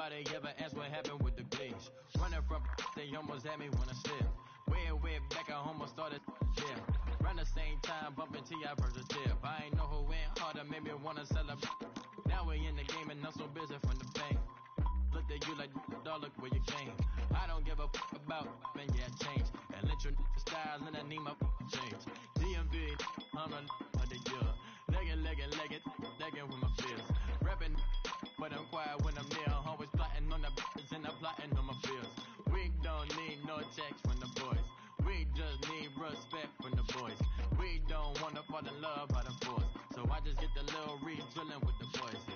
Nobody ever asked what happened with the glaze. Running from they almost had me when I slipped. Way back I almost started yeah. Around the same time bumping T.I. versus Tip. I ain't know who went harder, made me wanna celebrate. Now we in the game and I'm so busy from the bank. Looked at you like, dog, look where you came. I don't give a about, man, yeah, change. And let your style and I need my change. DMV, I'm a of the year. Legging with my fears. Rapping, but I'm quiet when I'm near. Always plotting on the bitches and I'm plotting on my fears. We don't need no checks from the boys. We just need respect from the boys. We don't wanna fall in love by the force. So I just get the little re-drilling with the boys, yeah.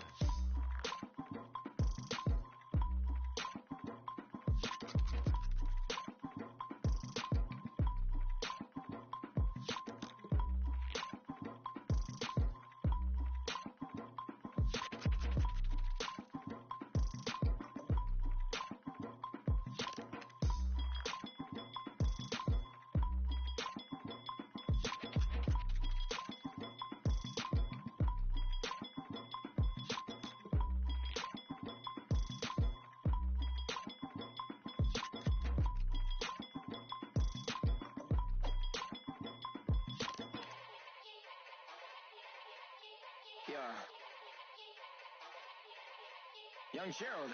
Young Gerald.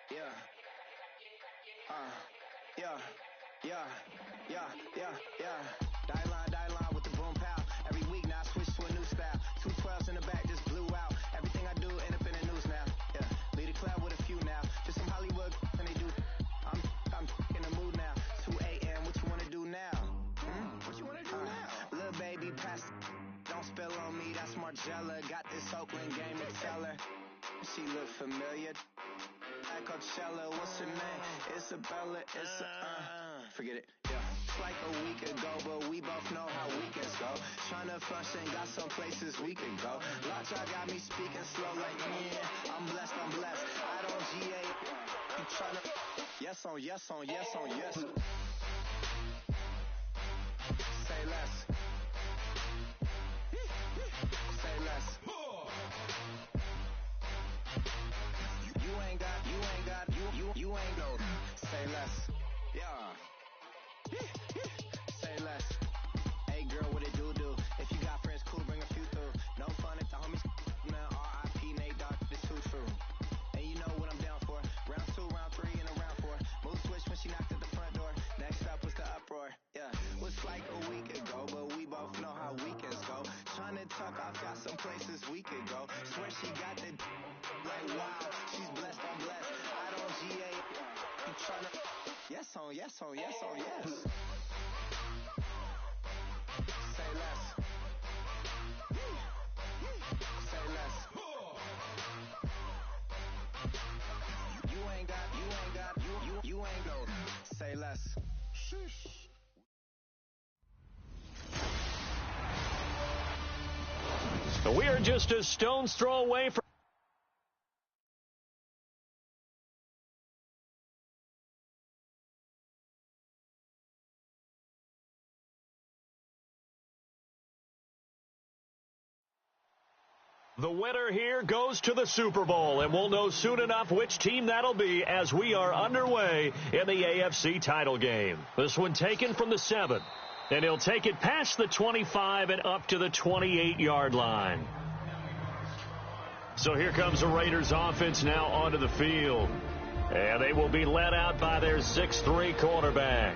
Die line with the boom pow. Every week now I switch to a new style. 212s in the back just blew out. Everything I do end up in the news now. Yeah, lead a club with a few now. Just some Hollywood and they do. I'm in the mood now. 2 a.m. What you wanna do now? What you wanna do now? Little baby pass. Don't spill on me. That's Margella. Got this Oakland game to tell her. She look familiar. At Coachella, what's her name? Isabella, forget it, yeah. It's like a week ago, but we both know how weekends go. Tryna function, got some places we can go. Lockjaw got me speaking slow like, yeah, I'm blessed. I don't GA, you tryna, yes on yes. Say less. Say less. You ain't go. Say less. Yeah. Say less. Hey girl, what it do? If you got friends, cool, bring a few through. No fun if the homies man. R.I.P. Nate Dogg, this too true. And you know what I'm down for. Round 2, round 3, and a round 4. Move switch when she knocked at the front door. Next up was the uproar. Yeah, was like a week ago, but we both know how weekends go. Tryna tuck off, got some places we could go. Swear she got the like wow, she's blessed, I'm blessed. I don't GA, you tryna yes on yes. Say less. Say less. You ain't got, you ain't go. Say less. Sheesh. We are just a stone's throw away from the winner here goes to the Super Bowl, and we'll know soon enough which team that'll be as we are underway in the AFC title game. This one taken from the 7, and he'll take it past the 25 and up to the 28-yard line. So here comes the Raiders offense now onto the field, and they will be led out by their 6'3" quarterback.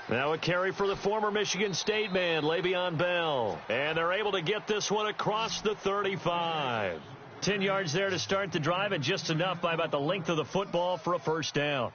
Now a carry for the former Michigan State man, Le'Veon Bell. And they're able to get this one across the 35. 10 yards there to start the drive, and just enough by about the length of the football for a first down.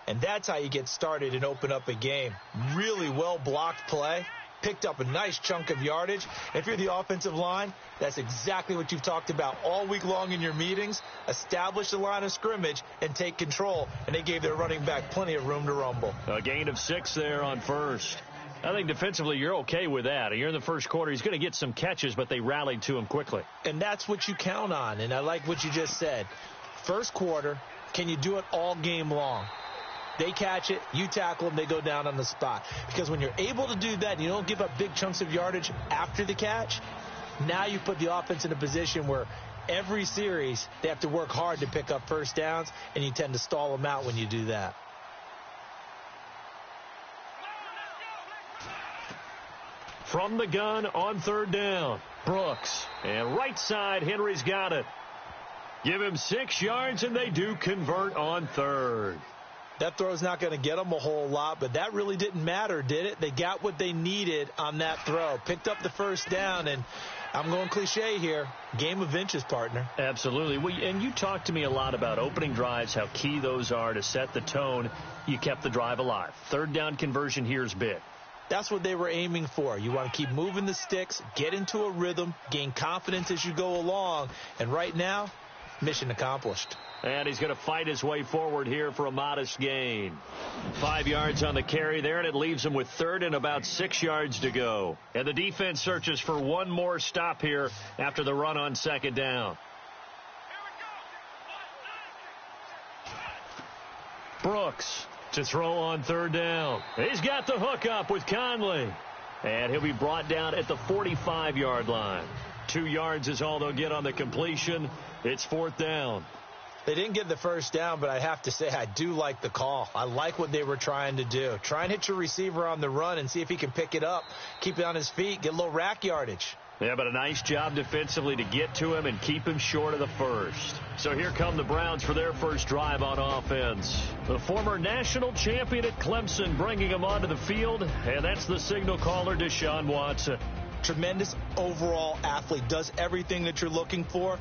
And that's how you get started and open up a game. Really well-blocked play. Picked up a nice chunk of yardage. If you're the offensive line, that's exactly what you've talked about all week long in your meetings. Establish the line of scrimmage and take control. And they gave their running back plenty of room to rumble. A gain of 6 there on first. I think defensively you're okay with that. You're in the first quarter. He's going to get some catches, but they rallied to him quickly. And that's what you count on, and I like what you just said. First quarter, can you do it all game long? They catch it, you tackle them, they go down on the spot. Because when you're able to do that and you don't give up big chunks of yardage after the catch, now you put the offense in a position where every series they have to work hard to pick up first downs, and you tend to stall them out when you do that. From the gun on third down, Brooks. And right side, Henry's got it. Give him 6 yards, and they do convert on third. That throw's not going to get them a whole lot, but that really didn't matter, did it? They got what they needed on that throw. Picked up the first down, and I'm going cliche here. Game of inches, partner. Absolutely. Well, and you talked to me a lot about opening drives, how key those are to set the tone. You kept the drive alive. Third down conversion here is big. That's what they were aiming for. You want to keep moving the sticks, get into a rhythm, gain confidence as you go along. And right now, mission accomplished. And he's going to fight his way forward here for a modest gain. 5 yards on the carry there, and it leaves him with third and about 6 yards to go. And the defense searches for one more stop here after the run on second down. Brooks to throw on third down. He's got the hook up with Conley. And he'll be brought down at the 45-yard line. 2 yards is all they'll get on the completion. It's fourth down. They didn't get the first down, but I have to say I do like the call. I like what they were trying to do. Try and hit your receiver on the run and see if he can pick it up, keep it on his feet, get a little rack yardage. Yeah, but a nice job defensively to get to him and keep him short of the first. So here come the Browns for their first drive on offense. The former national champion at Clemson bringing him onto the field, and that's the signal caller, Deshaun Watson. Tremendous overall athlete, does everything that you're looking for.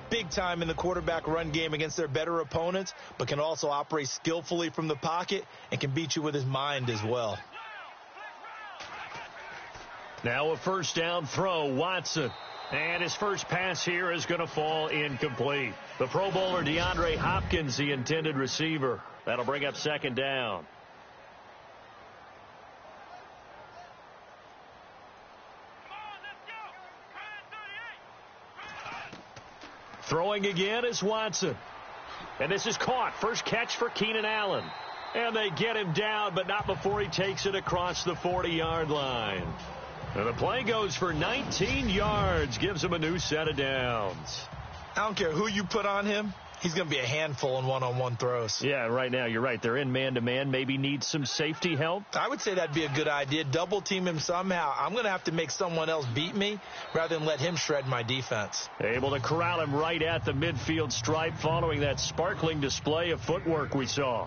Big time in the quarterback run game against their better opponents, but can also operate skillfully from the pocket and can beat you with his mind as well. Now a first down throw, Watson. And his first pass here is going to fall incomplete. The Pro Bowler DeAndre Hopkins, the intended receiver. That'll bring up second down. Throwing again is Watson. And this is caught. First catch for Keenan Allen. And they get him down, but not before he takes it across the 40-yard line. And the play goes for 19 yards. Gives him a new set of downs. I don't care who you put on him. He's going to be a handful in one-on-one throws. Yeah, right now, you're right. They're in man-to-man. Maybe need some safety help. I would say that'd be a good idea. Double team him somehow. I'm going to have to make someone else beat me rather than let him shred my defense. Able to corral him right at the midfield stripe following that sparkling display of footwork we saw.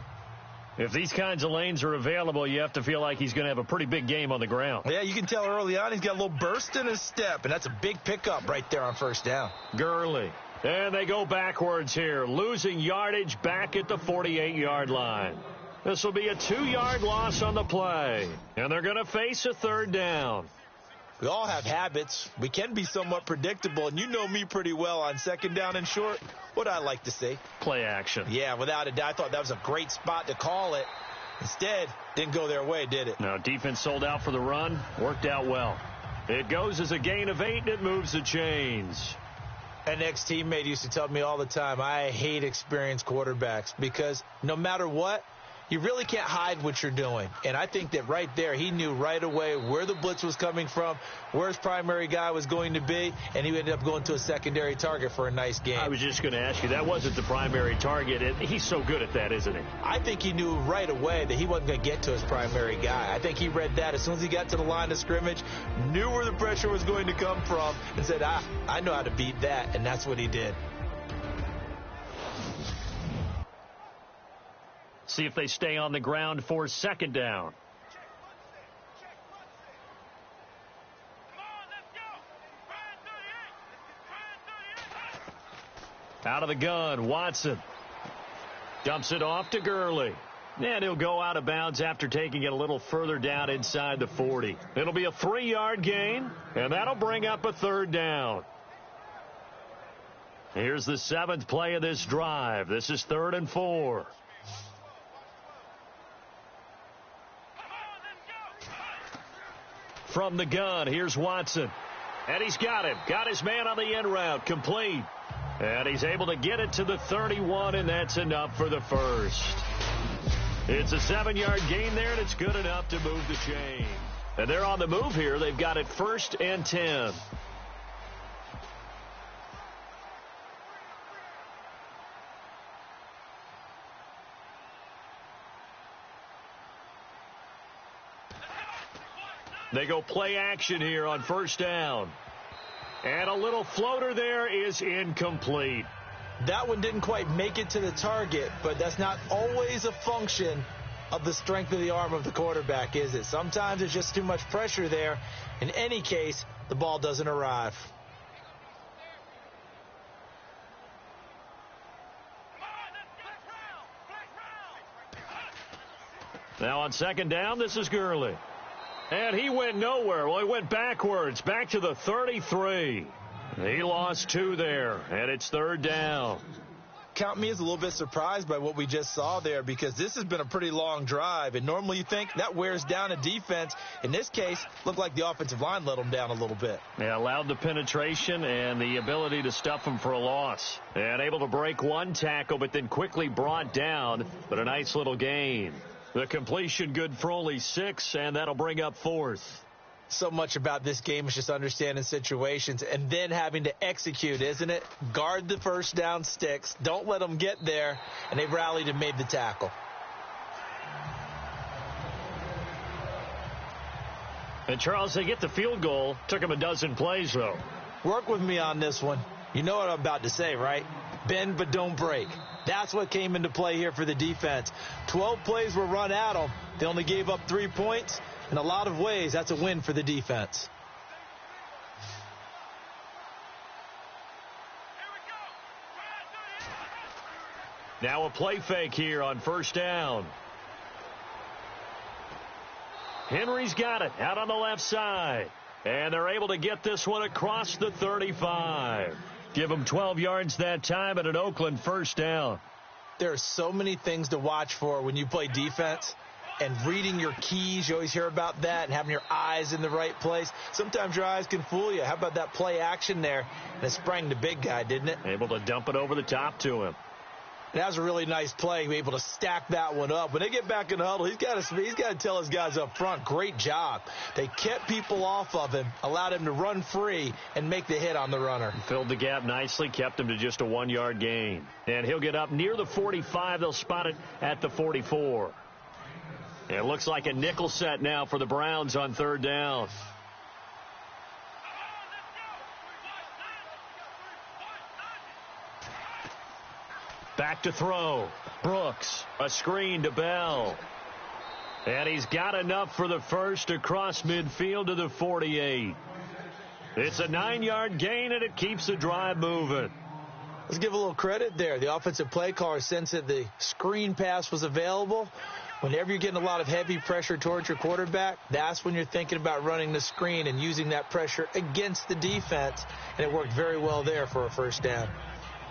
If these kinds of lanes are available, you have to feel like he's going to have a pretty big game on the ground. Yeah, you can tell early on he's got a little burst in his step, and that's a big pickup right there on first down. Gurley. And they go backwards here, losing yardage back at the 48-yard line. This will be a 2-yard loss on the play, and they're going to face a third down. We all have habits. We can be somewhat predictable, and you know me pretty well on second down and short. What I like to see? Play action. Yeah, without a doubt. I thought that was a great spot to call it. Instead, didn't go their way, did it? No, defense sold out for the run. Worked out well. It goes as a gain of 8, and it moves the chains. An ex-teammate used to tell me all the time, I hate experienced quarterbacks because no matter what, you really can't hide what you're doing. And I think that right there, he knew right away where the blitz was coming from, where his primary guy was going to be, and he ended up going to a secondary target for a nice game. I was just going to ask you, that wasn't the primary target. He's so good at that, isn't he? I think he knew right away that he wasn't going to get to his primary guy. I think he read that as soon as he got to the line of scrimmage, knew where the pressure was going to come from, and said, I know how to beat that, and that's what he did. See if they stay on the ground for second down. Out of the gun, Watson. Dumps it off to Gurley. And he'll go out of bounds after taking it a little further down inside the 40. It'll be a 3-yard gain, and that'll bring up a third down. Here's the 7th play of this drive. This is 3rd and 4. from the gun. Here's Watson. And he's got him. Got his man on the in route. Complete. And he's able to get it to the 31, and that's enough for the first. It's a 7-yard gain there, and it's good enough to move the chain. And they're on the move here. They've got it 1st and 10. They go play action here on 1st down. And a little floater there is incomplete. That one didn't quite make it to the target, but that's not always a function of the strength of the arm of the quarterback, is it? Sometimes there's just too much pressure there. In any case, the ball doesn't arrive. Now on 2nd down, this is Gurley. And he went nowhere. Well, he went backwards, back to the 33. He lost 2 there, and it's 3rd down. Count me as a little bit surprised by what we just saw there, because this has been a pretty long drive, and normally you think that wears down a defense. In this case, looked like the offensive line let them down a little bit. Yeah, allowed the penetration and the ability to stuff them for a loss. And able to break 1 tackle, but then quickly brought down, but a nice little gain. The completion good for only 6, and that'll bring up 4th. So much about this game is just understanding situations and then having to execute, isn't it? Guard the 1st down sticks. Don't let them get there, and they've rallied and made the tackle. And, Charles, they get the field goal. Took them a dozen plays, though. Work with me on this one. You know what I'm about to say, right? Bend but don't break. That's what came into play here for the defense. 12 plays were run at them. They only gave up 3 points. In a lot of ways, that's a win for the defense. Now a play fake here on 1st down. Henry's got it out on the left side. And they're able to get this one across the 35. Give them 12 yards that time and an Oakland 1st down. There are so many things to watch for when you play defense. And reading your keys, you always hear about that, and having your eyes in the right place. Sometimes your eyes can fool you. How about that play action there? And it sprang the big guy, didn't it? Able to dump it over the top to him. That was a really nice play. Be able to stack that one up. When they get back in the huddle, he's got to tell his guys up front, great job. They kept people off of him, allowed him to run free, and make the hit on the runner. Filled the gap nicely, kept him to just a 1-yard gain. And he'll get up near the 45. They'll spot it at the 44. It looks like a nickel set now for the Browns on 3rd down. Back to throw. Brooks, a screen to Bell. And he's got enough for the first across midfield to the 48. It's a 9-yard gain, and it keeps the drive moving. Let's give a little credit there. The offensive play caller sensed that the screen pass was available. Whenever you're getting a lot of heavy pressure towards your quarterback, that's when you're thinking about running the screen and using that pressure against the defense. And it worked very well there for a 1st down.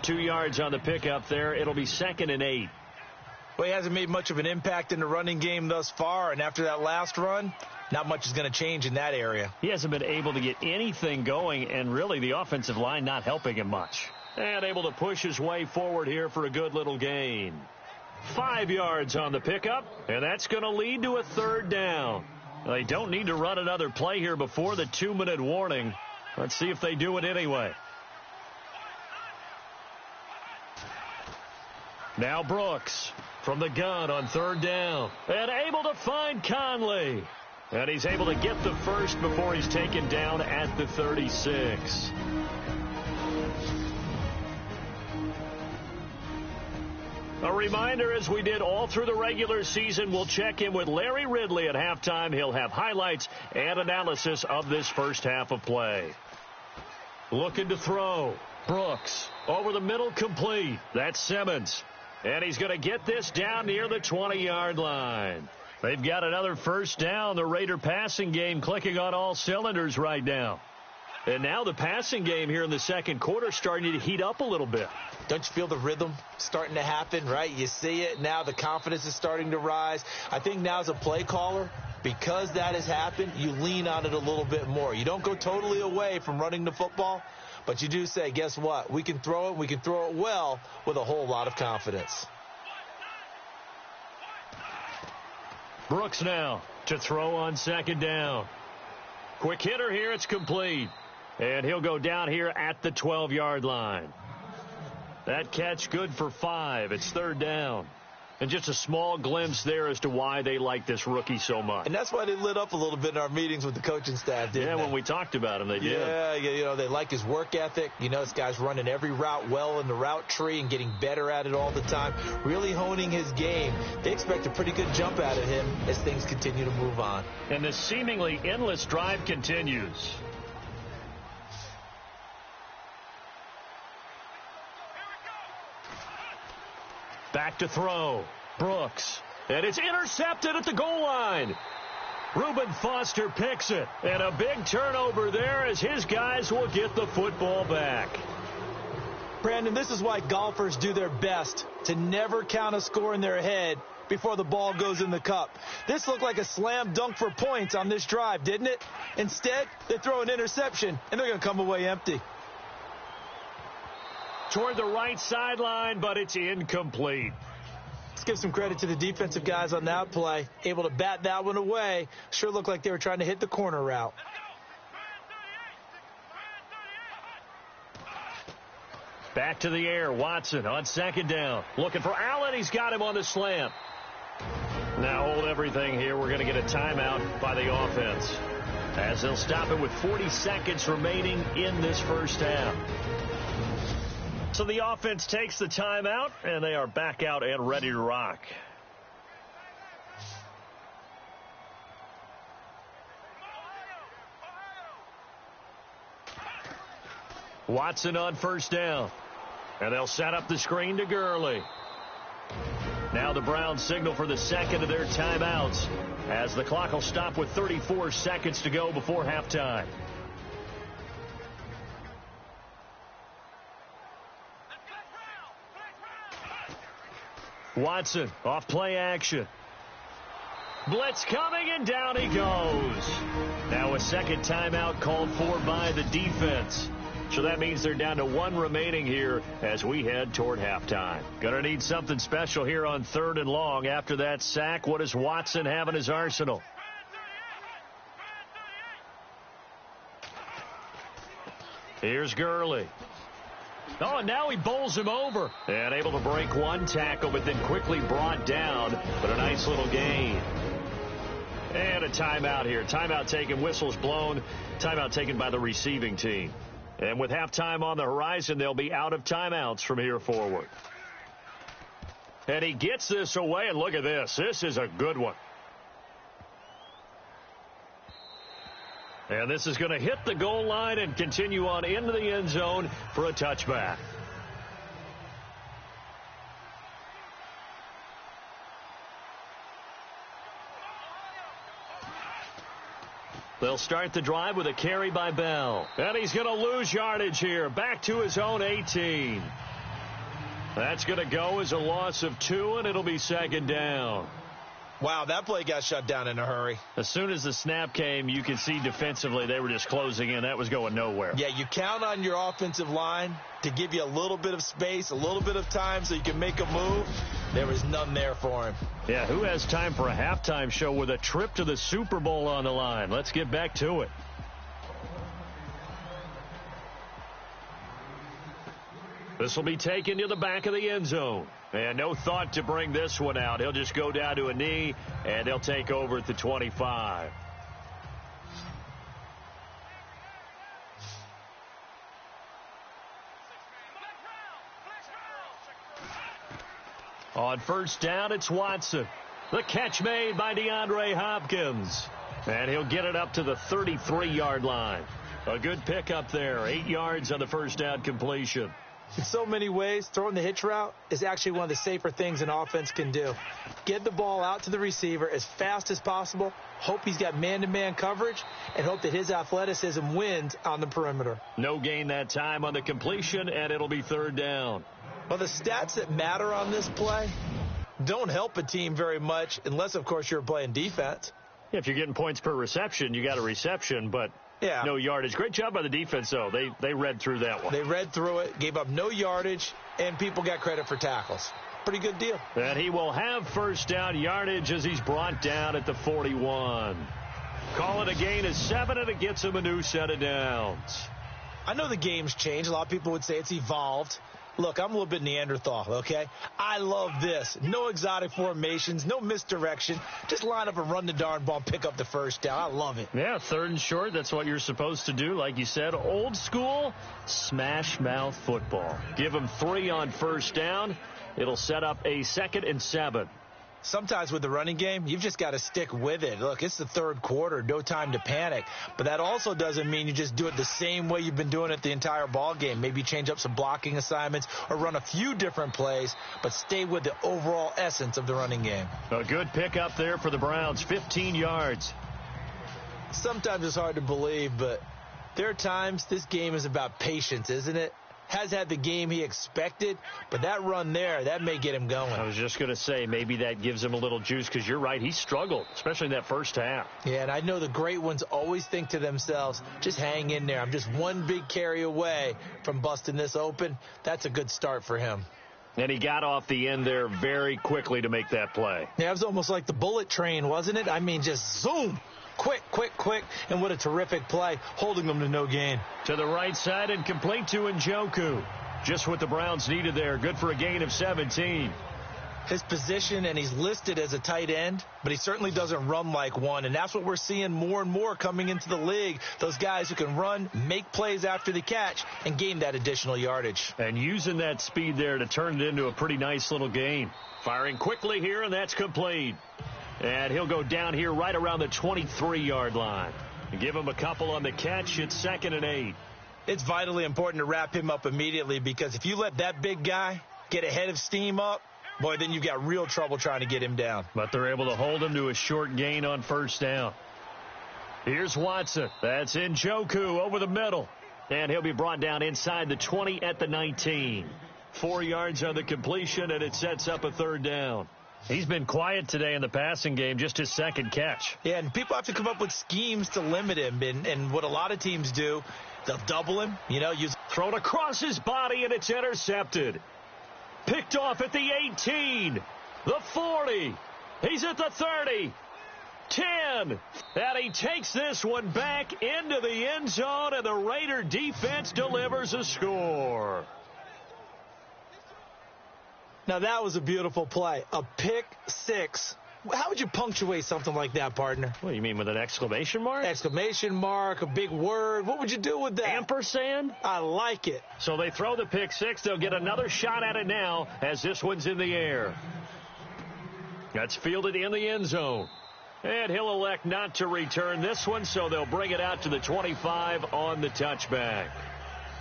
2 yards on the pickup there. It'll be 2nd and 8. Well, he hasn't made much of an impact in the running game thus far. And after that last run, not much is going to change in that area. He hasn't been able to get anything going, and really the offensive line not helping him much. And able to push his way forward here for a good little gain. 5 yards on the pickup, and that's going to lead to a 3rd down. They don't need to run another play here before the 2-minute warning. Let's see if they do it anyway. Now Brooks from the gun on 3rd down, and able to find Conley. And he's able to get the first before he's taken down at the 36. A reminder, as we did all through the regular season, we'll check in with Larry Ridley at halftime. He'll have highlights and analysis of this first half of play. Looking to throw. Brooks over the middle, complete. That's Simmons. And he's going to get this down near the 20-yard line. They've got another 1st down. The Raider passing game clicking on all cylinders right now. And now the passing game here in the second quarter starting to heat up a little bit. Don't you feel the rhythm starting to happen, right? You see it. Now the confidence is starting to rise. I think now as a play caller, because that has happened, you lean on it a little bit more. You don't go totally away from running the football, but you do say, guess what? We can throw it. We can throw it well with a whole lot of confidence. Brooks now to throw on second down. Quick hitter here. It's complete. And he'll go down here at the 12-yard line. That catch good for 5. It's third down. And just a small glimpse there as to why they like this rookie so much. And that's why they lit up a little bit in our meetings with the coaching staff, didn't they? Yeah, when we talked about him, they did. Yeah, you know, they like his work ethic. You know, this guy's running every route well in the route tree and getting better at it all the time, really honing his game. They expect a pretty good jump out of him as things continue to move on. And the seemingly endless drive continues. Back to throw. Brooks. And it's intercepted at the goal line. Reuben Foster picks it. And a big turnover there as his guys will get the football back. Brandon, this is why golfers do their best to never count a score in their head before the ball goes in the cup. This looked like a slam dunk for points on this drive, didn't it? Instead, they throw an interception, and they're going to come away empty. Toward the right sideline, but it's incomplete. Let's give some credit to the defensive guys on that play. Able to bat that one away. Sure looked like they were trying to hit the corner route. Back to the air. Watson on second down. Looking for Allen. He's got him on the slant. Now hold everything here. We're going to get a timeout by the offense, as they'll stop it with 40 seconds remaining in this first half. So the offense takes the timeout, and they are back out and ready to rock. Watson on first down. And they'll set up the screen to Gurley. Now the Browns signal for the second of their timeouts, as the clock will stop with 34 seconds to go before halftime. Watson off play action. Blitz coming, and down he goes. Now a second timeout called for by the defense. So that means they're down to one remaining here as we head toward halftime. Gonna need something special here on third and long. After that sack, what does Watson have in his arsenal? Here's Gurley. Oh, and now he bowls him over. And able to break one tackle, but then quickly brought down. But a nice little gain. And a timeout here. Timeout taken, whistles blown. Timeout taken by the receiving team. And with halftime on the horizon, they'll be out of timeouts from here forward. And he gets this away, and look at this. This is a good one. And this is going to hit the goal line and continue on into the end zone for a touchback. They'll start the drive with a carry by Bell. And he's going to lose yardage here. Back to his own 18. That's going to go as a loss of 2, and it'll be second down. Wow, that play got shut down in a hurry. As soon as the snap came, you could see defensively they were just closing in. That was going nowhere. Yeah, you count on your offensive line to give you a little bit of space, a little bit of time so you can make a move. There was none there for him. Yeah, who has time for a halftime show with a trip to the Super Bowl on the line? Let's get back to it. This will be taken to the back of the end zone. And no thought to bring this one out. He'll just go down to a knee, and he'll take over at the 25. On first down, it's Watson. The catch made by DeAndre Hopkins. And he'll get it up to the 33-yard line. A good pickup there. 8 yards on the first down completion. In so many ways, throwing the hitch route is actually one of the safer things an offense can do. Get the ball out to the receiver as fast as possible, hope he's got man-to-man coverage, and hope that his athleticism wins on the perimeter. No gain that time on the completion, and it'll be third down. Well, the stats that matter on this play don't help a team very much unless, of course, you're playing defense. If you're getting points per reception, you got a reception, but no yardage. Great job by the defense, though. They read through that one. They read through it, gave up no yardage, and people got credit for tackles. Pretty good deal. And he will have first down yardage as he's brought down at the 41. Call it a gain of 7, and it gets him a new set of downs. I know the game's changed. A lot of people would say it's evolved. Look, I'm a little bit Neanderthal, okay? I love this. No exotic formations, no misdirection. Just line up and run the darn ball and pick up the first down. I love it. Yeah, third and short, that's what you're supposed to do. Like you said, old school, smash mouth football. Give them 3 on first down. It'll set up a 2nd and 7. Sometimes with the running game, you've just got to stick with it. Look, it's the third quarter, no time to panic. But that also doesn't mean you just do it the same way you've been doing it the entire ball game. Maybe change up some blocking assignments or run a few different plays, but stay with the overall essence of the running game. A good pickup there for the Browns, 15 yards. Sometimes it's hard to believe, but there are times this game is about patience, isn't it? Has had the game he expected, but that run there, that may get him going. I was just going to say, maybe that gives him a little juice, because you're right, he struggled, especially in that first half. Yeah, and I know the great ones always think to themselves, just hang in there. I'm just one big carry away from busting this open. That's a good start for him. And he got off the end there very quickly to make that play. Yeah, it was almost like the bullet train, wasn't it? I mean, just zoom. Quick, quick, quick, and what a terrific play, holding them to no gain. To the right side and complete to Njoku. Just what the Browns needed there. Good for a gain of 17. His position, and he's listed as a tight end, but he certainly doesn't run like one, and that's what we're seeing more and more coming into the league. Those guys who can run, make plays after the catch, and gain that additional yardage. And using that speed there to turn it into a pretty nice little gain. Firing quickly here, and that's complete. And he'll go down here right around the 23-yard line. Give him a couple on the catch. It's 2nd and 8. It's vitally important to wrap him up immediately, because if you let that big guy get ahead of steam up, boy, then you've got real trouble trying to get him down. But they're able to hold him to a short gain on first down. Here's Watson. That's Njoku over the middle. And he'll be brought down inside the 20 at the 19. 4 yards on the completion, and it sets up a third down. He's been quiet today in the passing game, just his second catch. Yeah, and people have to come up with schemes to limit him. And what a lot of teams do, they'll double him, use thrown across his body, and it's intercepted. Picked off at the 18, the 40. He's at the 30, 10. And he takes this one back into the end zone, and the Raider defense delivers a score. Now, that was a beautiful play. A pick six. How would you punctuate something like that, partner? What do you mean, with an exclamation mark? Exclamation mark, a big word. What would you do with that? Ampersand? I like it. So they throw the pick six. They'll get another shot at it now as this one's in the air. That's fielded in the end zone. And he'll elect not to return this one, so they'll bring it out to the 25 on the touchback.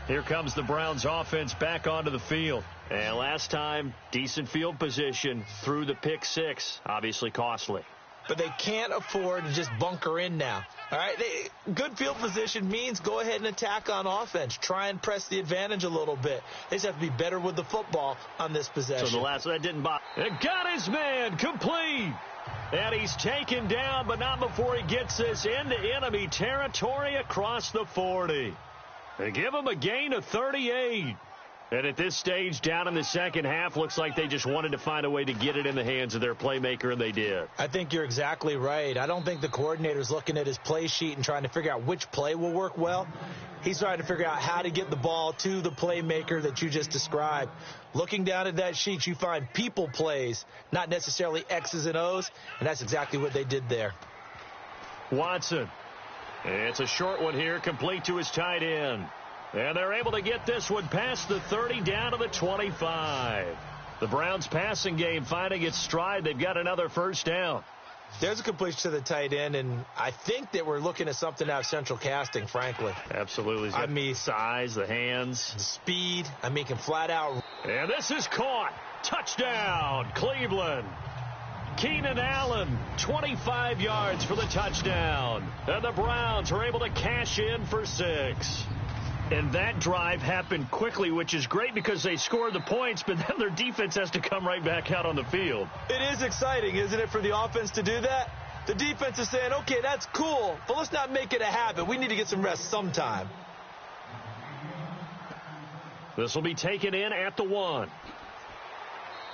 Here comes the Browns offense back onto the field. And last time, decent field position through the pick six. Obviously costly. But they can't afford to just bunker in now. All right, good field position means go ahead and attack on offense. Try and press the advantage a little bit. They just have to be better with the football on this possession. So the last one, that didn't bother. And got his man complete. And he's taken down, but not before he gets this into enemy territory across the 40. They give him a gain of 38. And at this stage, down in the second half, looks like they just wanted to find a way to get it in the hands of their playmaker, and they did. I think you're exactly right. I don't think the coordinator's looking at his play sheet and trying to figure out which play will work well. He's trying to figure out how to get the ball to the playmaker that you just described. Looking down at that sheet, you find people plays, not necessarily X's and O's, and that's exactly what they did there. Watson. It's a short one here, complete to his tight end. And they're able to get this one past the 30 down to the 25. The Browns passing game finding its stride. They've got another first down. There's a completion to the tight end, and I think that we're looking at something out of central casting, frankly. Absolutely. I mean, size, the hands. the speed. I mean, can flat out. And this is caught. Touchdown, Cleveland. Keenan Allen, 25 yards for the touchdown. And the Browns are able to cash in for 6. And that drive happened quickly, which is great because they scored the points, but then their defense has to come right back out on the field. It is exciting, isn't it, for the offense to do that? The defense is saying, okay, that's cool, but let's not make it a habit. We need to get some rest sometime. This will be taken in at the 1.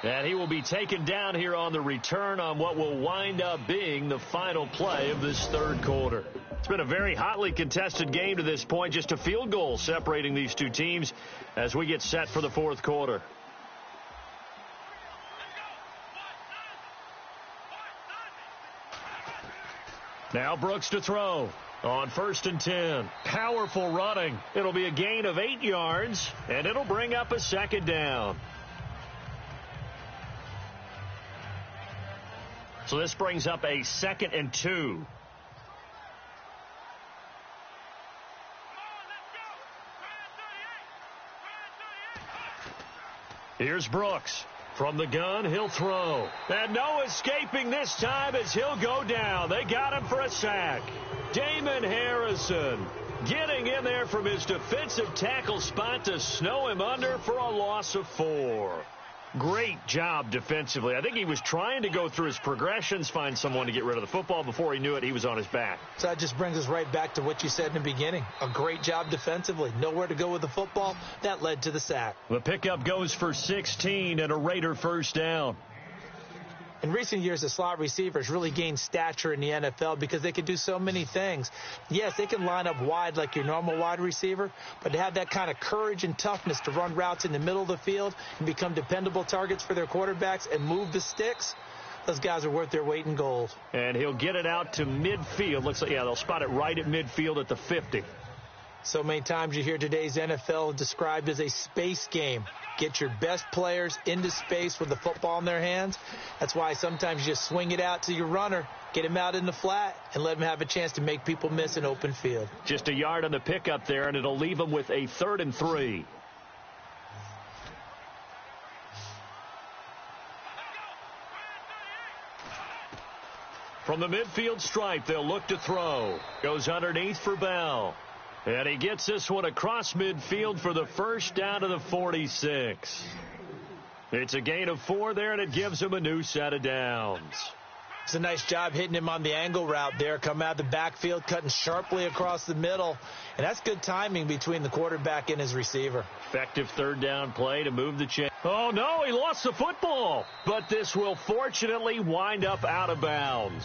And he will be taken down here on the return on what will wind up being the final play of this third quarter. It's been a very hotly contested game to this point. Just a field goal separating these two teams as we get set for the fourth quarter. Now Brooks to throw on 1st and 10. Powerful running. It'll be a gain of 8 yards, and it'll bring up a second down. So this brings up a 2nd and 2. Here's Brooks. From the gun, he'll throw. And no escaping this time as he'll go down. They got him for a sack. Damon Harrison getting in there from his defensive tackle spot to snow him under for a loss of 4. Great job defensively. I think he was trying to go through his progressions, find someone to get rid of the football. Before he knew it, he was on his back. So that just brings us right back to what you said in the beginning. A great job defensively. Nowhere to go with the football. That led to the sack. The pickup goes for 16 and a Raider first down. In recent years, the slot receivers really gained stature in the NFL because they can do so many things. Yes, they can line up wide like your normal wide receiver, but to have that kind of courage and toughness to run routes in the middle of the field and become dependable targets for their quarterbacks and move the sticks, those guys are worth their weight in gold. And he'll get it out to midfield. Looks like, yeah, they'll spot it right at midfield at the 50. So many times you hear today's NFL described as a space game. Get your best players into space with the football in their hands. That's why sometimes you just swing it out to your runner, get him out in the flat, and let him have a chance to make people miss an open field. Just a yard on the pickup there, and it'll leave him with a 3rd and 3. From the midfield stripe, they'll look to throw. Goes underneath for Bell. And he gets this one across midfield for the first down to the 46. It's a gain of 4 there, and it gives him a new set of downs. It's a nice job hitting him on the angle route there. Come out of the backfield, cutting sharply across the middle. And that's good timing between the quarterback and his receiver. Effective 3rd down play to move the chain. Oh, no, he lost the football. But this will fortunately wind up out of bounds.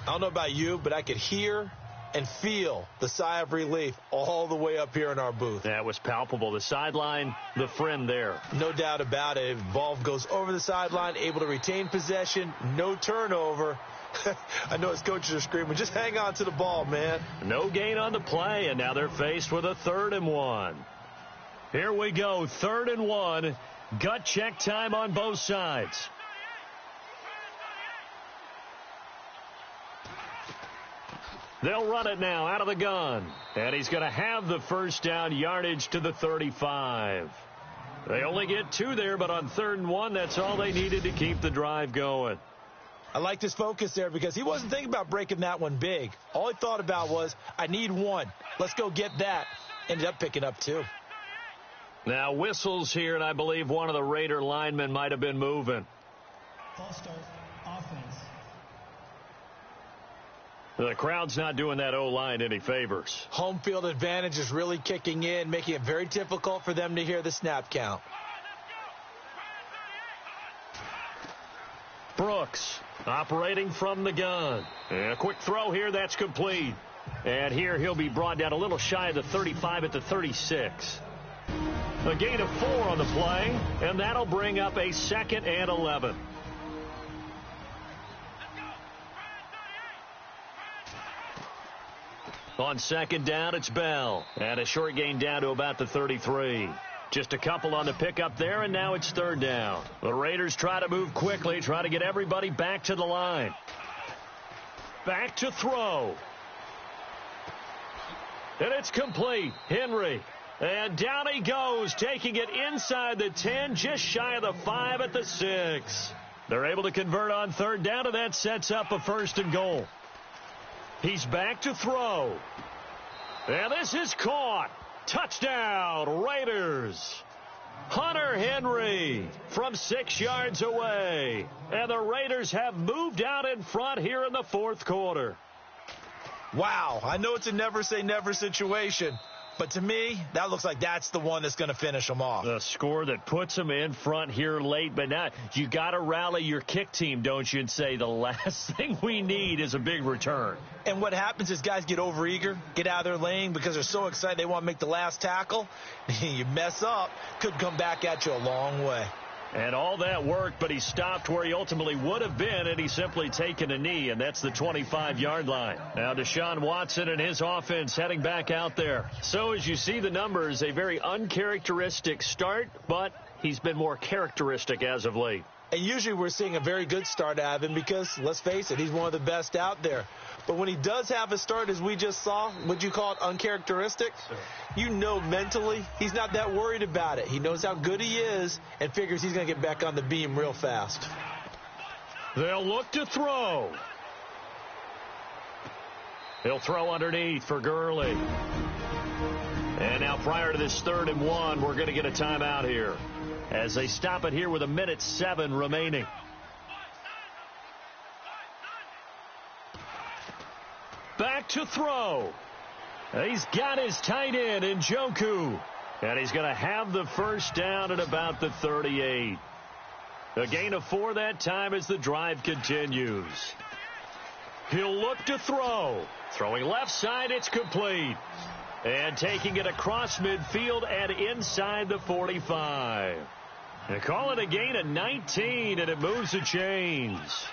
I don't know about you, but I could hear and feel the sigh of relief all the way up here in our booth. That was palpable. The sideline, the friend there. No doubt about it. Ball goes over the sideline, able to retain possession, no turnover. I know his coaches are screaming, just hang on to the ball, man. No gain on the play, and now they're faced with a 3rd and 1. Here we go, 3rd and 1. Gut check time on both sides. They'll run it now out of the gun. And he's going to have the first down yardage to the 35. They only get 2 there, but on 3rd and 1, that's all they needed to keep the drive going. I liked his focus there because he wasn't thinking about breaking that one big. All he thought about was, I need 1. Let's go get that. Ended up picking up 2. Now whistles here, and I believe one of the Raider linemen might have been moving. False start, offense. The crowd's not doing that O-line any favors. Home field advantage is really kicking in, making it very difficult for them to hear the snap count. Brooks operating from the gun. And a quick throw here, that's complete. And here he'll be brought down a little shy of the 35 at the 36. A gain of 4 on the play, and that'll bring up a 2nd and 11. On 2nd down, it's Bell. And a short gain down to about the 33. Just a couple on the pickup there, and now it's third down. The Raiders try to move quickly, try to get everybody back to the line. Back to throw. And it's complete. Henry. And down he goes, taking it inside the 10, just shy of the 5 at the 6. They're able to convert on third down, and that sets up a first and goal. He's back to throw. And this is caught. Touchdown, Raiders. Hunter Henry from 6 yards away. And the Raiders have moved out in front here in the fourth quarter. Wow, I know it's a never say never situation, but to me, that looks like that's the one that's going to finish them off. The score that puts them in front here late, but now you got to rally your kick team, don't you, and say the last thing we need is a big return. And what happens is guys get overeager, get out of their lane because they're so excited they want to make the last tackle. You mess up, could come back at you a long way. And all that worked, but he stopped where he ultimately would have been, and he's simply taken a knee, and that's the 25-yard line. Now Deshaun Watson and his offense heading back out there. So as you see the numbers, a very uncharacteristic start, but he's been more characteristic as of late. And usually we're seeing a very good start out of him because, let's face it, he's one of the best out there. But when he does have a start, as we just saw, would you call it uncharacteristic? Sure. You know mentally he's not that worried about it. He knows how good he is and figures he's going to get back on the beam real fast. They'll look to throw. He'll throw underneath for Gurley. And now prior to this 3rd and 1, we're going to get a timeout here as they stop it here with 1:07 remaining. Back to throw. He's got his tight end in Njoku. And he's going to have the first down at about the 38. A gain of 4 that time as the drive continues. He'll look to throw. Throwing left side, it's complete. And taking it across midfield and inside the 45. They call it a gain of 19, and it moves the chains.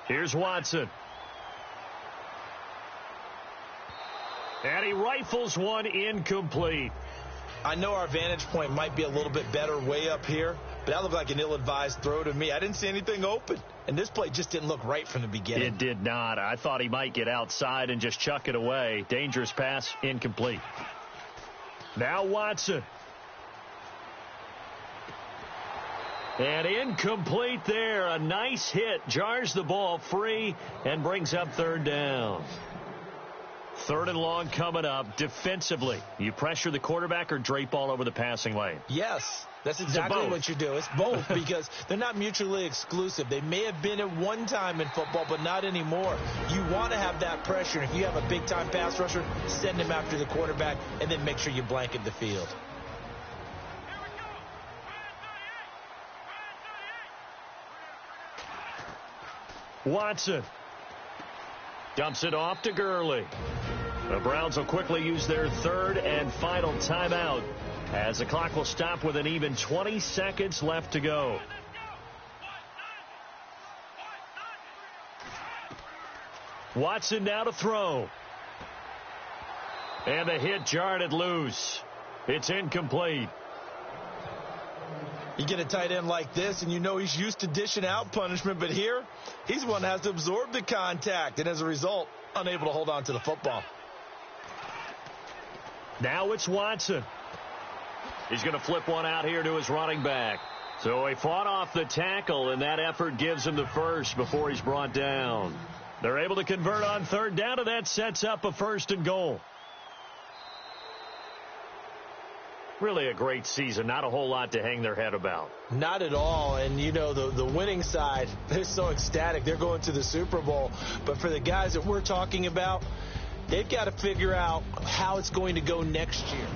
Here's Watson. And he rifles one incomplete. I know our vantage point might be a little bit better way up here, but that looked like an ill-advised throw to me. I didn't see anything open, and this play just didn't look right from the beginning. It did not. I thought he might get outside and just chuck it away. Dangerous pass, incomplete. Now Watson. And incomplete there. A nice hit. Jars the ball free and brings up 3rd down. 3rd and long coming up. Defensively, you pressure the quarterback or drape all over the passing lane? Yes, that's exactly what you do. It's both because they're not mutually exclusive. They may have been at one time in football, but not anymore. You want to have that pressure. If you have a big-time pass rusher, send him after the quarterback, and then make sure you blanket the field. Watson dumps it off to Gurley. The Browns will quickly use their 3rd and final timeout as the clock will stop with an even 20 seconds left to go. Watson now to throw. And the hit jarred it loose. It's incomplete. You get a tight end like this, and you know he's used to dishing out punishment, but here, he's the one that has to absorb the contact, and as a result, unable to hold on to the football. Now it's Watson. He's going to flip one out here to his running back. So he fought off the tackle, and that effort gives him the first before he's brought down. They're able to convert on 3rd down, and that sets up a 1st and goal. Really a great season. Not a whole lot to hang their head about. Not at all. And, you know, the winning side, they're so ecstatic. They're going to the Super Bowl. But for the guys that we're talking about, they've got to figure out how it's going to go next year.